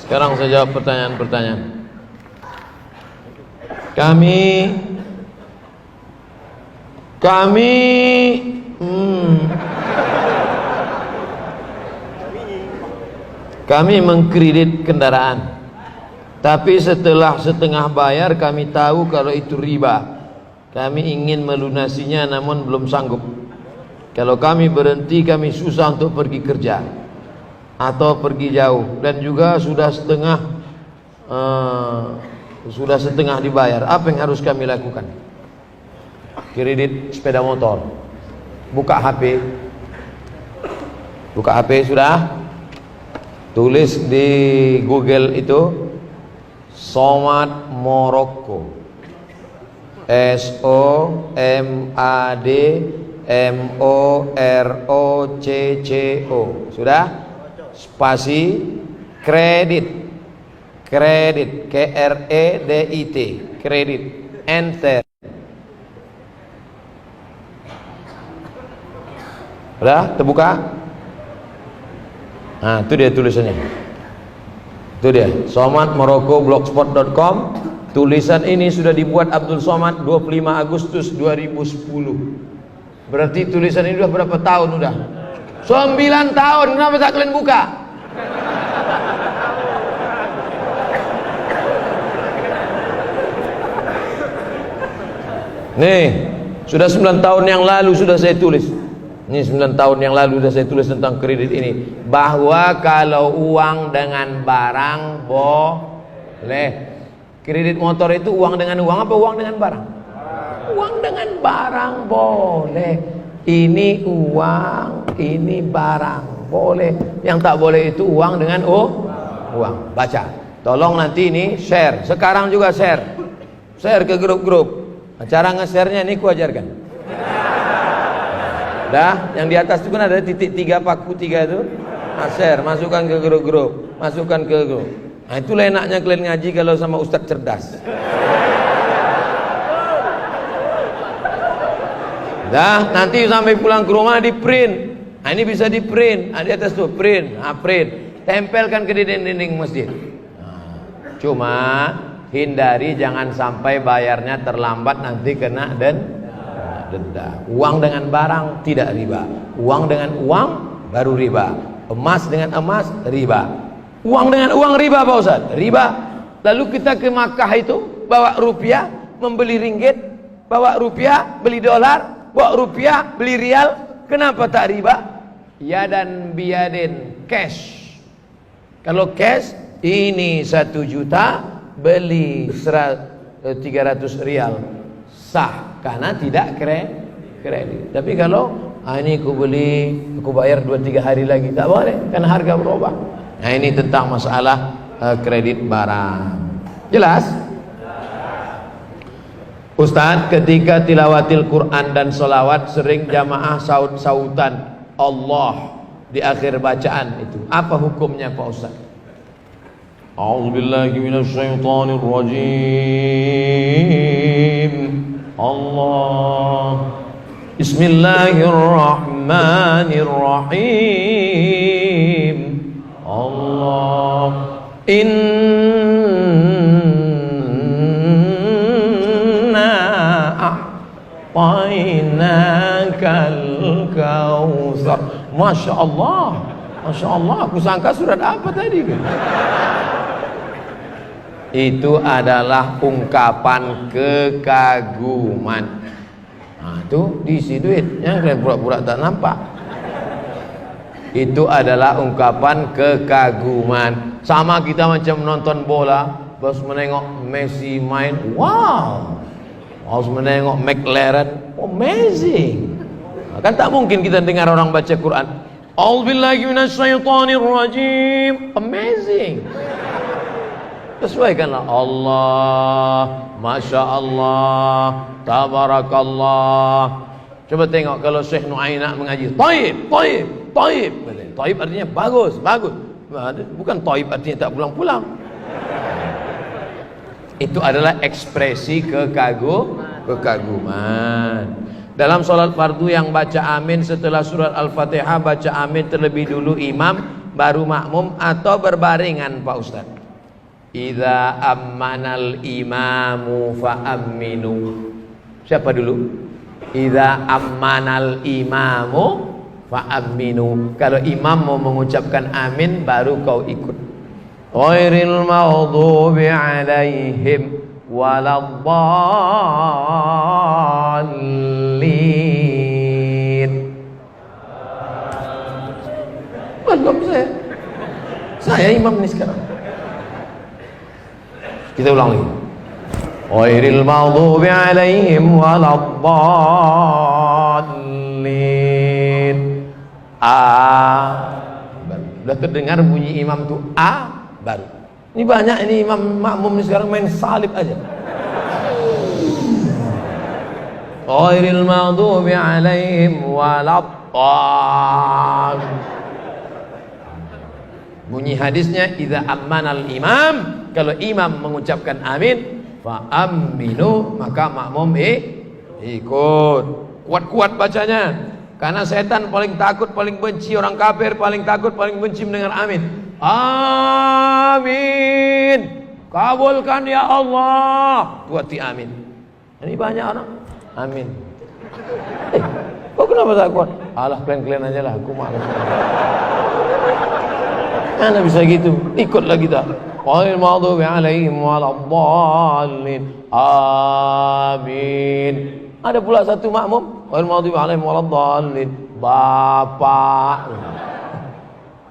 Sekarang saya jawab pertanyaan-pertanyaan. Kami mengkredit kendaraan, tapi setelah setengah bayar kami tahu kalau itu riba. Kami ingin melunasinya namun belum sanggup. Kalau kami berhenti, kami susah untuk pergi kerja atau pergi jauh, dan juga sudah setengah dibayar. Apa yang harus kami lakukan? Kredit sepeda motor, buka HP sudah, tulis di Google itu Somad Morocco, SOMAD MOROCCO, sudah, spasi kredit KREDIT, kredit, enter. Udah terbuka? Nah, itu dia tulisannya. Itu dia, somadmorocco.blogspot.com. Tulisan ini sudah dibuat Abdul Somad 25 Agustus 2010. Berarti tulisan ini udah berapa tahun udah? 9 tahun. Kenapa tak kalian buka? Nih, sudah 9 tahun yang lalu sudah saya tulis. Ini 9 tahun yang lalu sudah saya tulis tentang kredit ini, bahwa kalau uang dengan barang boleh. Kredit motor itu uang dengan uang apa uang dengan barang? Uang dengan barang boleh. Ini uang, ini barang boleh. Yang tak boleh itu uang dengan uang. Baca. Tolong nanti ini share. Sekarang juga share. Share ke grup-grup. Cara nge-share-nya ini ku ajarkan. Dah, yang di atas itu kan ada titik 3 paku 3 itu. Nah, share, masukkan ke grup-grup, masukkan ke grup. Nah, itulah enaknya kalian ngaji kalau sama ustadz cerdas. Dah, nanti sampai pulang ke rumah di print. Nah, ini bisa di print. Nah, di atas tuh print, print. Tempelkan ke dinding-dinding masjid. Nah, cuma hindari jangan sampai bayarnya terlambat, nanti kena denda. Uang dengan barang tidak riba. Uang dengan uang baru riba. Emas dengan emas riba. Uang dengan uang riba Pak Ustaz? Riba. Lalu kita ke Makkah itu bawa rupiah membeli ringgit, bawa rupiah beli dolar, bawa rupiah beli rial. Kenapa tak riba? Yadan biyadin, cash. Kalau cash ini 1 juta beli 300 rial, sah karena tidak kredit. Tapi kalau ini aku beli, aku bayar 2-3 hari lagi, tak boleh karena harga berubah. Nah, ini tentang masalah kredit barang. Jelas? Ustaz, ketika tilawatil Quran dan sholawat sering jamaah sautan Allah di akhir bacaan itu, apa hukumnya Pak Ustaz? A'udzubillahi minasyaitonir rajim. Allah. Bismillahirrahmanirrahim. Allah. Inna a'tainakal kautsar. Masya Allah. Masya Allah. Aku sangka surat apa tadi? Itu adalah ungkapan kekaguman. Nah, itu diisi duit yang kalian pura-pura tak nampak. Itu adalah ungkapan kekaguman. Sama kita macam nonton bola, pas menengok Messi main, wow. Pas menengok McLaren, amazing. Nah, kan tak mungkin kita dengar orang baca Quran, A'udzubillahi minasyaitonirrajim, amazing. Sesuaikanlah Allah, Masya Allah, Tabarakallah. Coba tengok kalau Syekh Nu'ainak mengaji, Taib, Taib, Taib. Taib artinya bagus, bagus. Bukan Taib artinya tak pulang-pulang. Itu adalah ekspresi kekaguman. Dalam sholat fardu yang baca amin setelah surat Al-Fatihah, baca amin terlebih dulu imam, baru makmum atau berbaringan Pak Ustaz? Idza ammanal imamu fa aminu. Siapa dulu? Idza ammanal imamu fa aminu. Kalau imam mau mengucapkan amin baru kau ikut. Ghairil maghdubi alaihim waladdallin. Belum saya imam nih sekarang. Kita ulang lagi. Ghairil maghdubi alaihim waladdallin. Sudah terdengar bunyi imam tuh baru. Ini banyak ini imam makmum sekarang main salib aja. Ghairil maghdubi alaihim waladdallin. Bunyi hadisnya idza ammanal imam, kalau imam mengucapkan amin fa aminu, maka makmum ikut. Kuat-kuat bacanya. Karena setan paling takut, paling benci, orang kafir paling takut, paling benci mendengar amin. Amin. Kabulkan ya Allah. Kuati amin. Ini banyak orang amin. Kok kenapa tak kuat? Alah, kalian aja lah, aku malas. Mana bisa gitu? Ikut lagi tak? Ghairil maghdubi alaihim waladdallin. Amin. Ada pula satu makmum, ghairil maghdubi alaihim waladdallin. Bapak.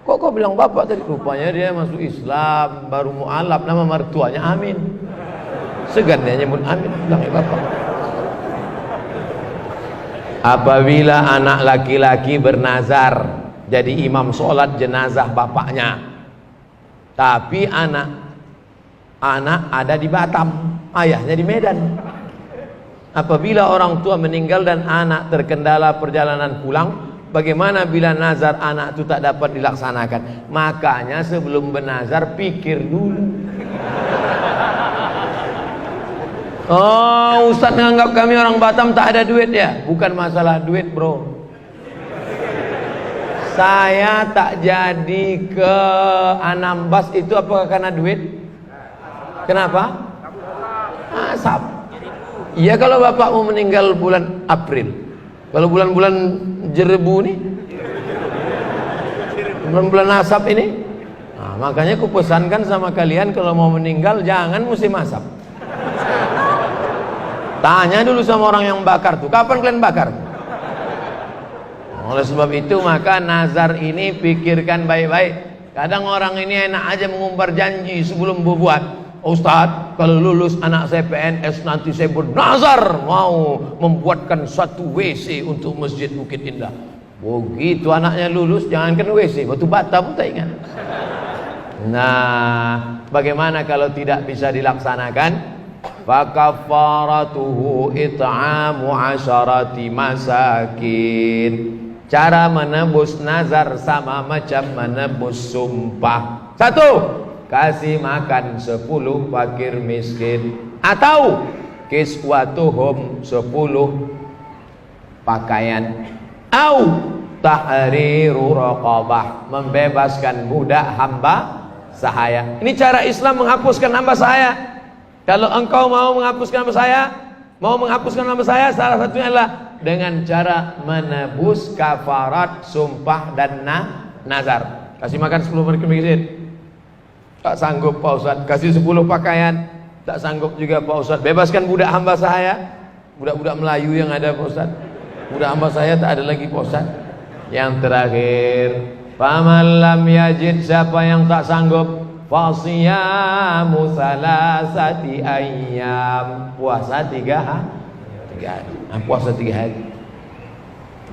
Kok kau bilang bapak tadi? Rupanya dia masuk Islam, baru mu'alaf, nama mertuanya Amin. Segan dia nyebut Amin, bilang bapak. Apabila anak laki-laki bernazar jadi imam sholat jenazah bapaknya, tapi anak ada di Batam, ayahnya di Medan. Apabila orang tua meninggal dan anak terkendala perjalanan pulang, bagaimana bila nazar anak itu tak dapat dilaksanakan? Makanya sebelum bernazar pikir dulu. Oh, Ustaz menganggap kami orang Batam tak ada duit ya? Bukan masalah duit, bro. Saya tak jadi ke Anambas itu apakah karena duit? Kenapa? Asap. Iya, kalau bapakmu meninggal bulan April. Kalau bulan-bulan Jerebu nih, bulan-bulan asap ini, nah, makanya aku pesankan sama kalian kalau mau meninggal jangan musim asap. Tanya dulu sama orang yang bakar tuh, kapan kalian bakar? Oleh sebab itu maka nazar ini pikirkan baik-baik. Kadang orang ini enak aja mengumbar janji sebelum berbuat. Ustaz, kalau lulus anak saya PNS nanti saya bernazar mau membuatkan satu WC untuk Masjid Bukit Indah. Begitu anaknya lulus, jangankan WC, batu bata pun tak ingat. Nah, bagaimana kalau tidak bisa dilaksanakan? Fakafaratuhu it'amu 'asharati masakin. Cara menebus nazar sama macam menebus sumpah. 1. Kasih makan 10 fakir miskin, atau kiswatuhum 10 pakaian, au tahriru raqabah, membebaskan budak hamba sahaya. Ini cara Islam menghapuskan hamba sahaya. Kalau engkau mau menghapuskan hamba sahaya, salah satunya adalah dengan cara menebus kafarat sumpah dan nazar. Kasih makan 10 fakir miskin, tak sanggup Pak Ustaz. Kasih 10 pakaian, tak sanggup juga Pak Ustaz. Bebaskan budak hamba saya, budak-budak Melayu yang ada Pak Ustaz. Budak hamba saya tak ada lagi Pak Ustaz. Yang terakhir, faman lam yajid, siapa yang tak sanggup, fasiyamu salasati ayyam, puasa 3 hari. Puasa 3 hari.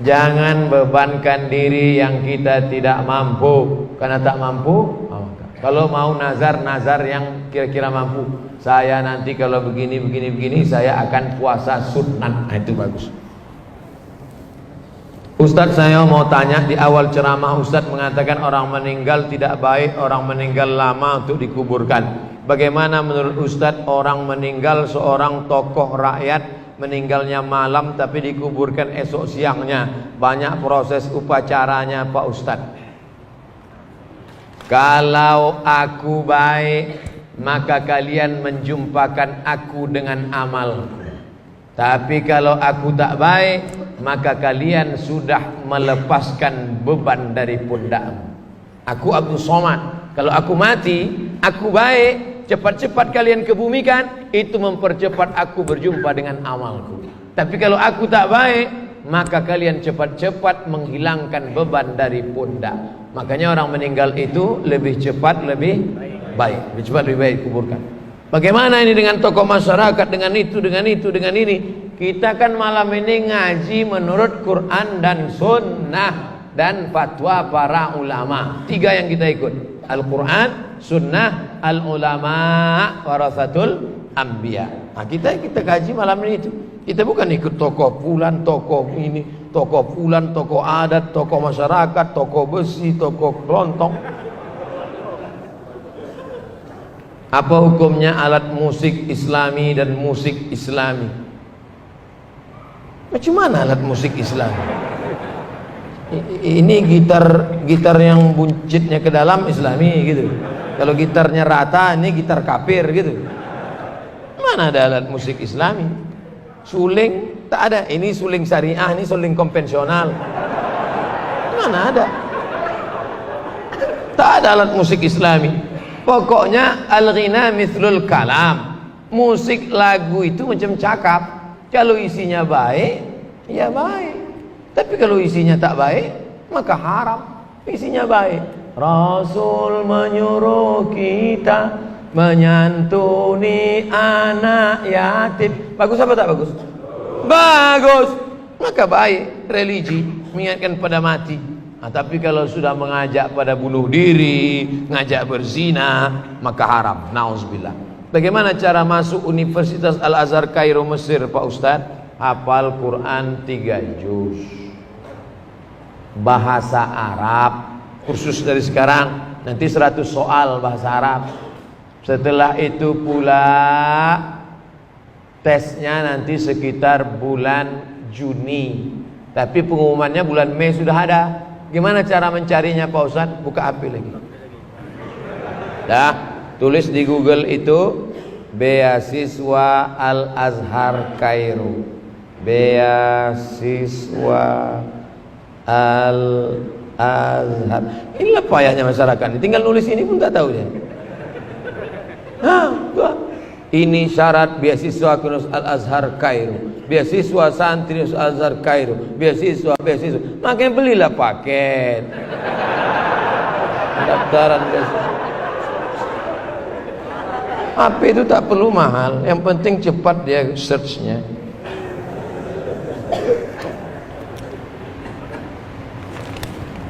Jangan bebankan diri yang kita tidak mampu. Karena tak mampu, kalau mau nazar yang kira-kira mampu. Saya nanti kalau begini saya akan puasa sunat. Nah, itu bagus. Ustadz, saya mau tanya, di awal ceramah Ustadz mengatakan orang meninggal tidak baik, orang meninggal lama untuk dikuburkan. Bagaimana menurut Ustadz orang meninggal, seorang tokoh rakyat meninggalnya malam tapi dikuburkan esok siangnya, banyak proses upacaranya Pak Ustadz? Kalau aku baik, maka kalian menjumpakan aku dengan amal. Tapi kalau aku tak baik, maka kalian sudah melepaskan beban dari pundakmu. Aku Abdul Somad. Kalau aku mati, aku baik, cepat-cepat kalian kebumikan, itu mempercepat aku berjumpa dengan amalku. Tapi kalau aku tak baik, maka kalian cepat-cepat menghilangkan beban dari pundak. Makanya orang meninggal itu lebih cepat, lebih baik. Lebih cepat, lebih baik kuburkan. Bagaimana ini dengan tokoh masyarakat, dengan itu, dengan itu, dengan ini? Kita kan malam ini ngaji menurut Quran dan Sunnah dan fatwa para ulama. 3 yang kita ikut: Al-Quran, Sunnah, Al-Ulama, Warasatul Anbiya. Nah, kita kaji malam ini itu. Kita bukan ikut tokoh fulan, tokoh ini, tokoh fulan, tokoh adat, tokoh masyarakat, tokoh besi, tokoh kelontong. Apa hukumnya alat musik Islami dan musik Islami? Macam mana alat musik Islami? Ini gitar yang buncitnya ke dalam Islami gitu. Kalau gitarnya rata, ini gitar kafir gitu. Mana ada alat musik Islami? Suling tak ada. Ini suling syariah, ini suling konvensional. Mana ada? Tak ada alat musik Islami. Pokoknya al-ghina mithlul kalam. Musik lagu itu macam cakap. Kalau isinya baik, ya baik. Tapi kalau isinya tak baik, maka haram. Isinya baik. Rasul menyuruh kita menyantuni anak yatim. Bagus apa tak bagus? Bagus. Maka baik religi, mengingatkan pada mati. Nah, tapi kalau sudah mengajak pada bunuh diri, ngajak berzina, maka haram. Nauzubillah. Bagaimana cara masuk Universitas Al-Azhar Kairo Mesir, Pak Ustadz? Hafal Quran 3 juz, bahasa Arab, kursus dari sekarang, nanti 100 soal bahasa Arab. Setelah itu pula tesnya nanti sekitar bulan Juni. Tapi pengumumannya bulan Mei sudah ada. Gimana cara mencarinya Pak Ustadz? Buka HP lagi. Dah, tulis di Google itu beasiswa Al-Azhar Kairo. Beasiswa Al-Azhar. Inilah payahnya masyarakat. Tinggal nulis ini pun tak tahu dia. Ini syarat beasiswa Al-Azhar Kairo, beasiswa santri Al-Azhar Kairo, beasiswa. Makanya belilah paket pendaftaran beasiswa. HP itu tak perlu mahal, yang penting cepat dia searchnya.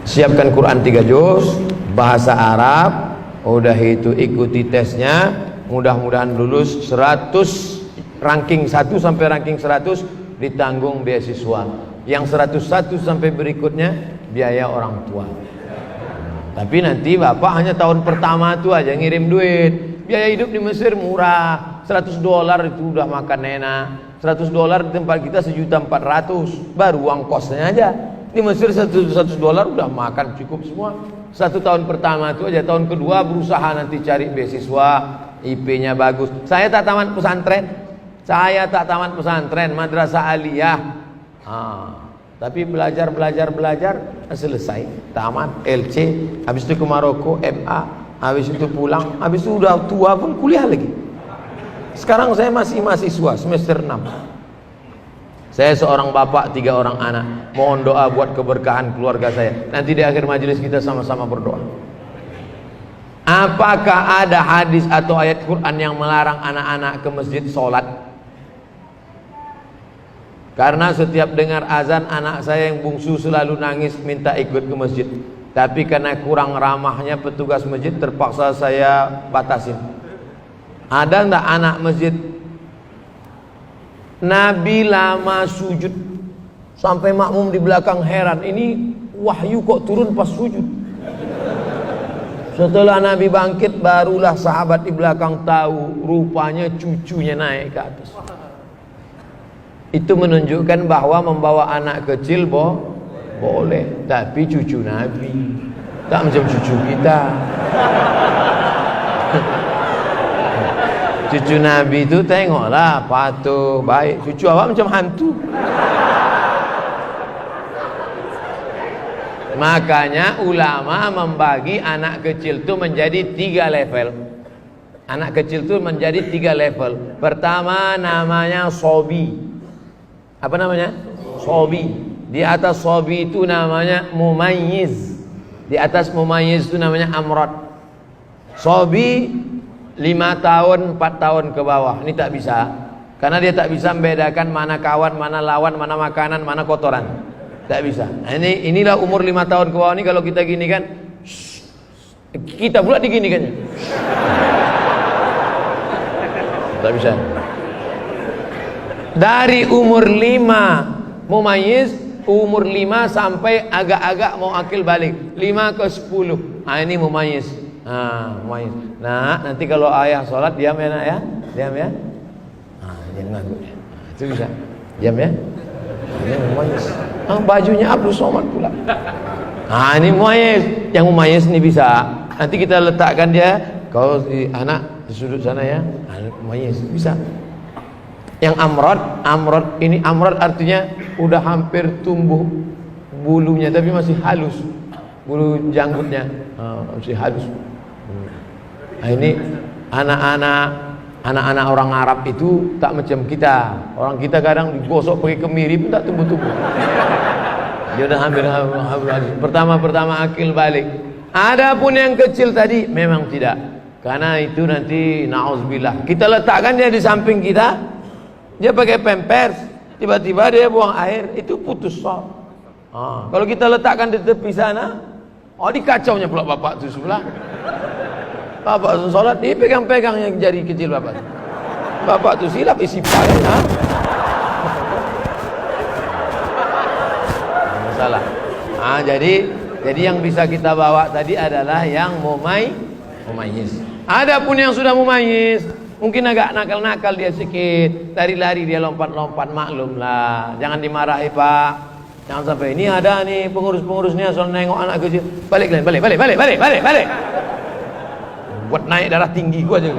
Siapkan Quran 3 juz, bahasa Arab. Udah itu ikuti tesnya, mudah-mudahan lulus. 100 ranking 1 sampai ranking 100 ditanggung beasiswa. Yang 101 sampai berikutnya biaya orang tua. Tapi nanti Bapak hanya tahun pertama itu aja ngirim duit. Biaya hidup di Mesir murah, $100 itu udah makan enak. $100 di tempat kita 1.400.000, baru uang kosnya aja. Di Mesir $100 udah makan cukup semua. 1 tahun pertama itu aja. Tahun kedua berusaha nanti cari beasiswa, IP-nya bagus. Saya tak tamat pesantren, madrasah aliyah. Tapi belajar selesai, tamat LC, habis itu ke Maroko MA, habis itu pulang, habis itu udah tua pun kuliah lagi. Sekarang saya masih mahasiswa semester 6. Saya seorang bapak, 3 orang anak. Mohon doa buat keberkahan keluarga saya. Nanti di akhir majelis kita sama-sama berdoa. Apakah ada hadis atau ayat Quran yang melarang anak-anak ke masjid sholat? Karena setiap dengar azan, anak saya yang bungsu selalu nangis minta ikut ke masjid. Tapi karena kurang ramahnya petugas masjid, terpaksa saya batasin. Ada enggak anak masjid? Nabi lama sujud sampai makmum di belakang heran, ini wahyu kok turun pas sujud. Setelah Nabi bangkit, barulah sahabat di belakang tahu, rupanya cucunya naik ke atas. Itu menunjukkan bahwa membawa anak kecil boleh, tapi cucu Nabi. Tak macam cucu kita. Cucu Nabi itu tengoklah patuh, baik. Cucu awak macam hantu. Makanya ulama membagi anak kecil itu menjadi 3 level. Anak kecil itu menjadi 3 level. Pertama namanya sobi. Apa namanya? Sobi. Di atas sobi itu namanya mumayyiz. Di atas mumayyiz itu namanya amrod. Sobi 5 tahun, 4 tahun ke bawah. Ini tak bisa. Karena dia tak bisa membedakan mana kawan, mana lawan, mana makanan, mana kotoran. Tak bisa. Nah, inilah umur 5 tahun ke bawah ini kalau kita gini kan, kita pula diginikannya. Tak bisa. Dari umur 5 mumayyiz, umur 5 sampai agak-agak mau akil balik. 5 ke 10. Nah, ini mumayyiz. Mumayyiz. Nah, nanti kalau ayah sholat diam ya nak ya. Diam ya. Jangan nganggur. Itu bisa. Diam ya. Ini mumayyiz. Bajunya Abdul Somad pula. Ini mumayyiz. Yang mumayyiz ini bisa. Nanti kita letakkan dia kalau di anak di sudut sana ya. Mumayyiz bisa. Yang amrod ini amrod artinya udah hampir tumbuh bulunya tapi masih halus. Bulu janggutnya masih halus. Nah, ini anak-anak orang Arab itu tak macam kita. Orang kita kadang digosok pakai kemiri pun tak tumbuh-tumbuh. Dia udah hampir halus. Pertama akil balik. Adapun yang kecil tadi memang tidak. Karena itu nanti na'udzubillah. Kita letakkan dia di samping kita. Dia pakai pampers, tiba-tiba dia buang air, itu putus sholat. Kalau kita letakkan di tepi sana, dikacaunya pula bapak tu sebelah. Bapak tu sholat, dia pegang-pegang yang jari kecil bapak. Bapak tu silap isi payah. Masalah. Jadi yang bisa kita bawa tadi adalah yang mumayyiz. Adapun yang sudah mumayyiz, mungkin agak nakal-nakal dia sedikit, lari-lari dia lompat-lompat, maklum lah. Jangan dimarahi pak. Jangan sampai ini ada nih pengurus-pengurusnya soal nengok anak kecil. Balik. Buat naik darah tinggi gua aja.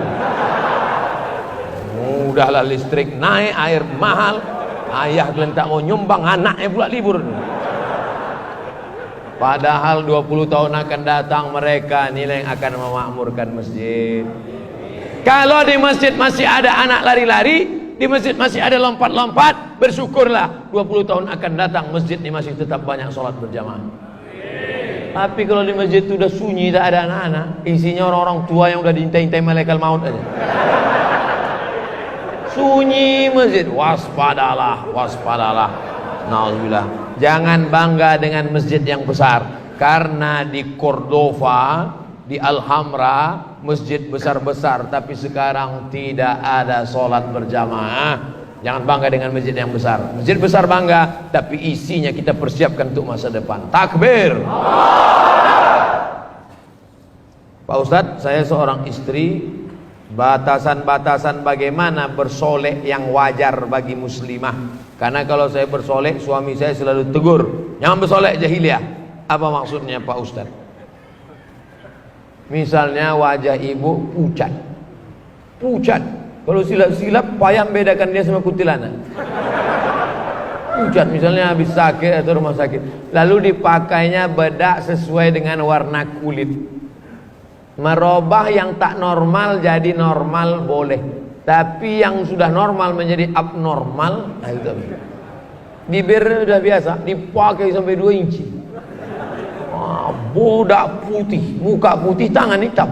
Udahlah listrik naik, air mahal. Ayah kalian tak mau nyumbang, anaknya pula libur. Padahal 20 tahun akan datang mereka nilai yang akan memakmurkan masjid. Kalau di masjid masih ada anak lari-lari, di masjid masih ada lompat-lompat, bersyukurlah 20 tahun akan datang masjid ini masih tetap banyak sholat berjamaah. Tapi kalau di masjid itu udah sunyi, tak ada anak-anak, isinya orang-orang tua yang udah diintai-intai malaikat maut aja. Sunyi masjid, waspadalah. Nauzubillah. Jangan bangga dengan masjid yang besar, karena di Cordova, di Alhambra masjid besar-besar, tapi sekarang tidak ada sholat berjamaah. Jangan bangga dengan masjid yang besar. Masjid besar bangga, tapi isinya kita persiapkan untuk masa depan. Takbir. Pak Ustadz, saya seorang istri. Batasan-batasan bagaimana bersolek yang wajar bagi muslimah. Karena kalau saya bersolek, suami saya selalu tegur, jangan bersolek jahiliyah. Apa maksudnya Pak Ustadz? Misalnya wajah ibu pucat. Kalau silap-silap payah membedakan dia sama kuntilanak. Pucat misalnya habis sakit atau rumah sakit, lalu dipakainya bedak sesuai dengan warna kulit. Merubah yang tak normal jadi normal boleh, tapi yang sudah normal menjadi abnormal, nah itu. Bibir sudah biasa dipakai sampai 2 inci. Bodak putih, muka putih, tangan hitam.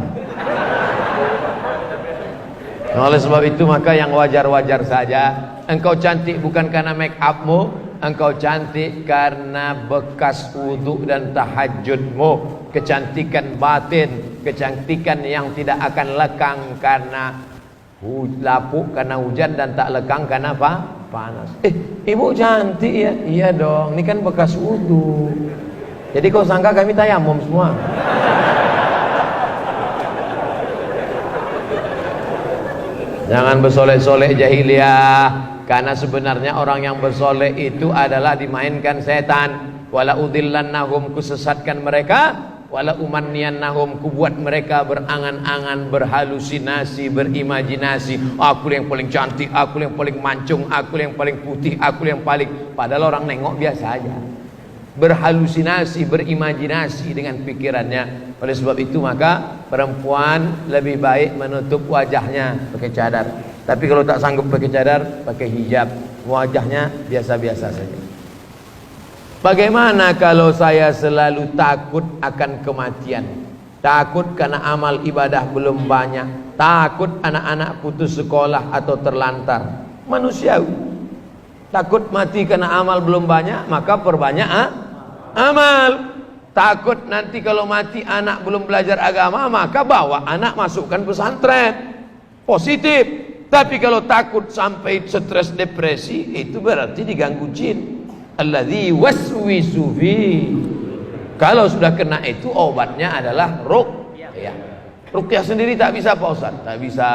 Nah, oleh sebab itu maka yang wajar-wajar saja. Engkau cantik bukan karena make upmu, engkau cantik karena bekas wudhu dan tahajudmu. Kecantikan batin, kecantikan yang tidak akan lekang karena lapuk karena hujan dan tak lekang karena apa? Panas. Ibu cantik ya? Iya dong, ini kan bekas wudhu. Jadi kau sangka kami tayamum semua? Jangan bersolek-solek jahiliyah, karena sebenarnya orang yang bersolek itu adalah dimainkan setan. Wala udillannahum, kusesatkan mereka. wala umanniyannahum, ku buat mereka berangan-angan, berhalusinasi, berimajinasi, aku yang paling cantik, aku yang paling mancung, aku yang paling putih, aku yang paling, padahal orang nengok biasa aja. Berhalusinasi, berimajinasi dengan pikirannya. Oleh sebab itu maka perempuan lebih baik menutup wajahnya pakai cadar. Tapi kalau tak sanggup pakai cadar, pakai hijab, wajahnya biasa-biasa saja. Bagaimana kalau saya selalu takut akan kematian, takut karena amal ibadah belum banyak, takut anak-anak putus sekolah atau terlantar? Manusiawi. Takut mati karena amal belum banyak, maka perbanyak amal. Takut nanti kalau mati anak belum belajar agama, maka bawa anak masukkan pesantren. Positif. Tapi kalau takut sampai stres depresi, itu berarti diganggu jin. Alladzi waswisu fi. Kalau sudah kena itu, obatnya adalah ruqyah. Ruqyah sendiri tak bisa Pak Ustaz, tak bisa.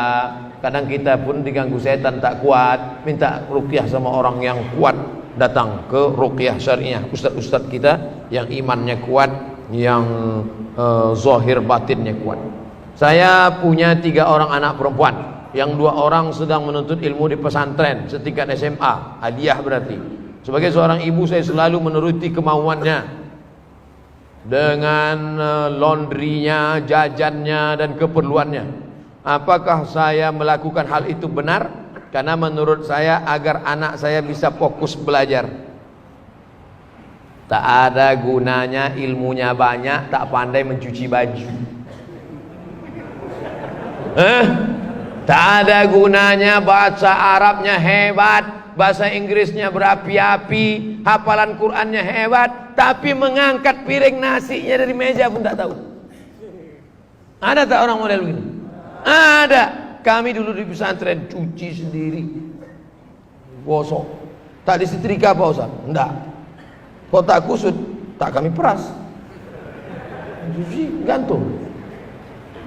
Kadang kita pun diganggu setan tak kuat, minta ruqyah sama orang yang kuat, datang ke ruqyah syariah, ustaz-ustaz kita yang imannya kuat, yang zahir batinnya kuat. Saya punya 3 orang anak perempuan, yang 2 orang sedang menuntut ilmu di pesantren setingkat SMA, hadiah berarti. Sebagai seorang ibu, saya selalu menuruti kemauannya dengan laundrynya, jajannya, dan keperluannya. Apakah saya melakukan hal itu benar? Karena menurut saya agar anak saya bisa fokus belajar. Tak ada gunanya ilmunya banyak, tak pandai mencuci baju. Tak ada gunanya bahasa Arabnya hebat, bahasa Inggrisnya berapi-api, hafalan Qurannya hebat, tapi mengangkat piring nasinya dari meja pun tak tahu. Ada tak orang model begini? Ada. Kami dulu di pesantren cuci sendiri, gosok, tak disetrika Pak Ustaz? Enggak. Kalau tak kusut, tak kami peras, cuci, gantung.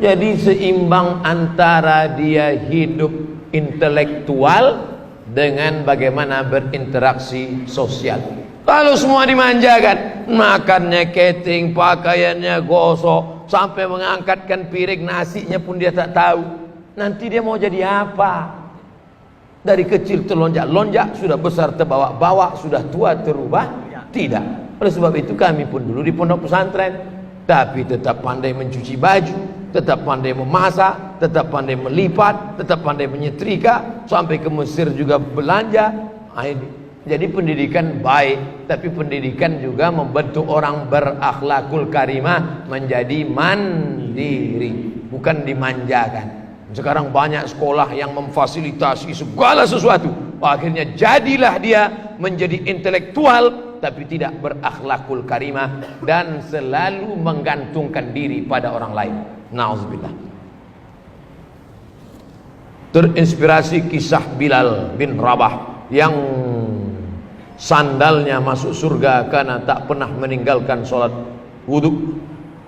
Jadi seimbang antara dia hidup intelektual dengan bagaimana berinteraksi sosial. Kalau semua dimanjakan, makannya catering, pakaiannya gosok, sampai mengangkatkan piring nasinya pun dia tak tahu, nanti dia mau jadi apa? Dari kecil terlonjak-lonjak, sudah besar terbawa-bawa, sudah tua terubah? Tidak. Oleh sebab itu kami pun dulu di pondok pesantren, tapi tetap pandai mencuci baju, tetap pandai memasak, tetap pandai melipat, tetap pandai menyetrika, sampai ke Mesir juga belanja. Jadi pendidikan baik, tapi pendidikan juga membentuk orang berakhlakul karimah menjadi mandiri, bukan dimanjakan. Sekarang banyak sekolah yang memfasilitasi segala sesuatu, akhirnya jadilah dia menjadi intelektual tapi tidak berakhlakul karimah dan selalu menggantungkan diri pada orang lain. Nauzubillah. Terinspirasi kisah Bilal bin Rabah yang sandalnya masuk surga karena tak pernah meninggalkan sholat wudhu.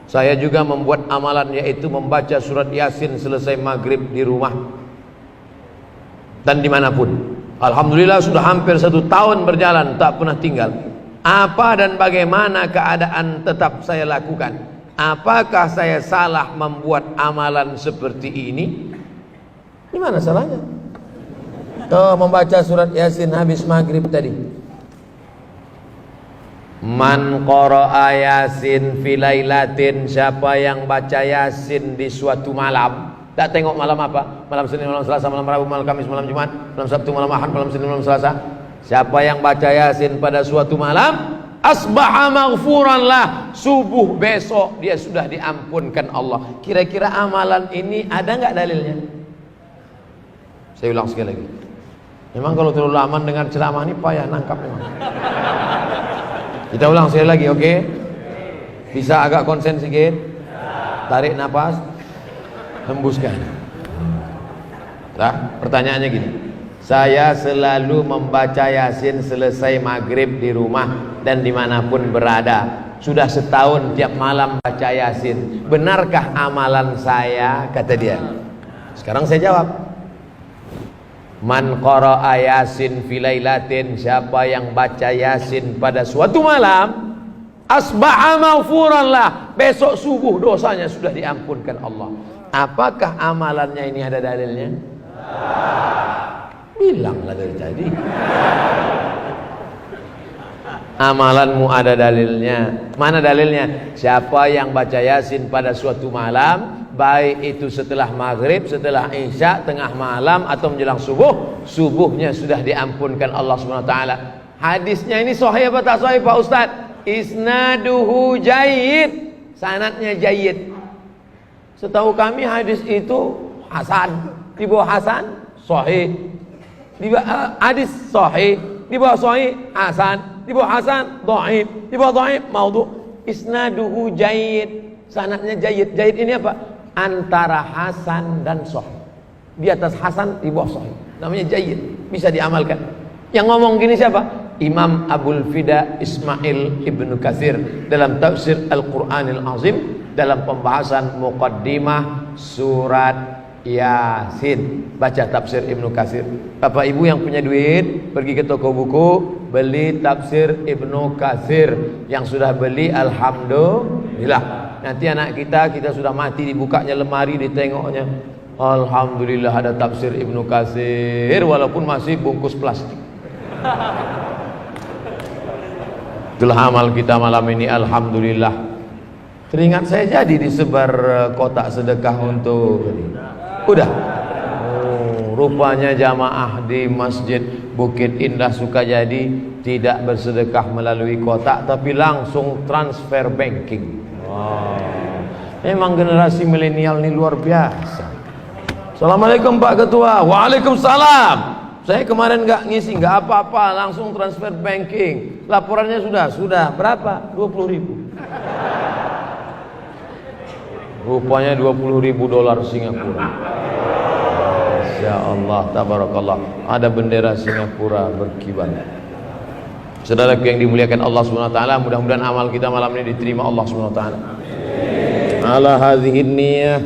Saya juga membuat amalan, yaitu membaca surat Yasin selesai maghrib di rumah dan dimanapun. Alhamdulillah sudah hampir 1 tahun berjalan, tak pernah tinggal. Apa dan bagaimana keadaan tetap saya lakukan? Apakah saya salah membuat amalan seperti ini? Gimana salahnya? Membaca surat Yasin habis maghrib tadi. Man qara'a Yasin fi lailatin, siapa yang baca Yasin di suatu malam. Tak tengok malam apa? Malam Senin, malam Selasa, malam Rabu, malam Kamis, malam Jumat, malam Sabtu, malam Ahad, malam Senin, malam Selasa. Siapa yang baca Yasin pada suatu malam, asbaha maghfuran lah, subuh besok dia sudah diampunkan Allah. Kira-kira amalan ini ada enggak dalilnya? Saya ulang sekali lagi. Memang kalau terlalu lama dengar ceramah ini payah nangkap memang. Kita ulang sekali lagi, oke? Bisa agak konsen sedikit? Tarik nafas, hembuskan. Nah, pertanyaannya gini. Saya selalu membaca Yasin selesai maghrib di rumah dan dimanapun berada. Sudah 1 tahun tiap malam baca Yasin. Benarkah amalan saya? Kata dia. Sekarang saya jawab. Man qara'a Yasin fi lailatin, siapa yang baca Yasin pada suatu malam, asbaha maghfuran lah, besok subuh dosanya sudah diampunkan Allah. Apakah amalannya ini ada dalilnya? Bilanglah dari tadi. Amalanmu ada dalilnya. Mana dalilnya? Siapa yang baca Yasin pada suatu malam, baik itu setelah maghrib, setelah isya, tengah malam atau menjelang subuh, subuhnya sudah diampunkan Allah SWT. Hadisnya ini sahih apa tak sahih Pak Ustaz? Isnaduhu jayyid, sanadnya jayyid. Setahu kami hadis itu hasan. Di bawah hasan sahih, di bawah hadis sahih, di bawah sahih hasan, di bawah hasan dhaif, di bawah dhaif maudhu. Isnaduhu jayyid, sanadnya jayyid. Jayyid ini apa? Antara hasan dan sahih. Di atas hasan, di bawah sahih. Namanya jayyid, bisa diamalkan. Yang ngomong gini siapa? Imam Abul Fida Ismail Ibnu Katsir dalam tafsir Al-Qur'anil Azim, dalam pembahasan muqaddimah surat Yasin. Baca tafsir Ibnu Katsir. Bapak Ibu yang punya duit, pergi ke toko buku, beli tafsir Ibnu Katsir. Yang sudah beli alhamdulillah. Nanti anak kita sudah mati, dibukanya lemari, ditengoknya, alhamdulillah ada tafsir Ibnu Katsir, walaupun masih bungkus plastik. Itulah amal kita malam ini, alhamdulillah. Teringat saya jadi disebar kotak sedekah untuk udah. Oh, rupanya jamaah di Masjid Bukit Indah Sukajadi tidak bersedekah melalui kotak, tapi langsung transfer banking. Wow. Memang generasi milenial ini luar biasa. Assalamualaikum Pak Ketua. Waalaikumsalam. Saya kemarin nggak ngisi, nggak apa-apa, langsung transfer banking. Laporannya sudah berapa? 20.000. Rupanya 20.000 dolar Singapura. Masya Allah, tabarakallah. Ada bendera Singapura berkibar. Saudaraku yang dimuliakan Allah SWT, mudah-mudahan amal kita malam ini diterima Allah SWT. Ala hadhihi niyah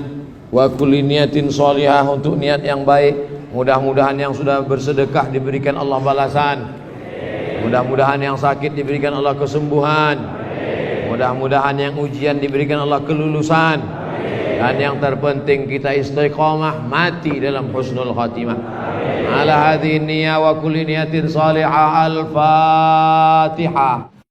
wa kulli niyatin shalihah, untuk niat yang baik. Mudah-mudahan yang sudah bersedekah diberikan Allah balasan. Mudah-mudahan yang sakit diberikan Allah kesembuhan. Mudah-mudahan yang ujian diberikan Allah kelulusan. Dan yang terpenting kita istiqamah, mati dalam husnul khatimah. Ala hadhihi niyya wa kulli niyatin salihah. Al-Fatihah.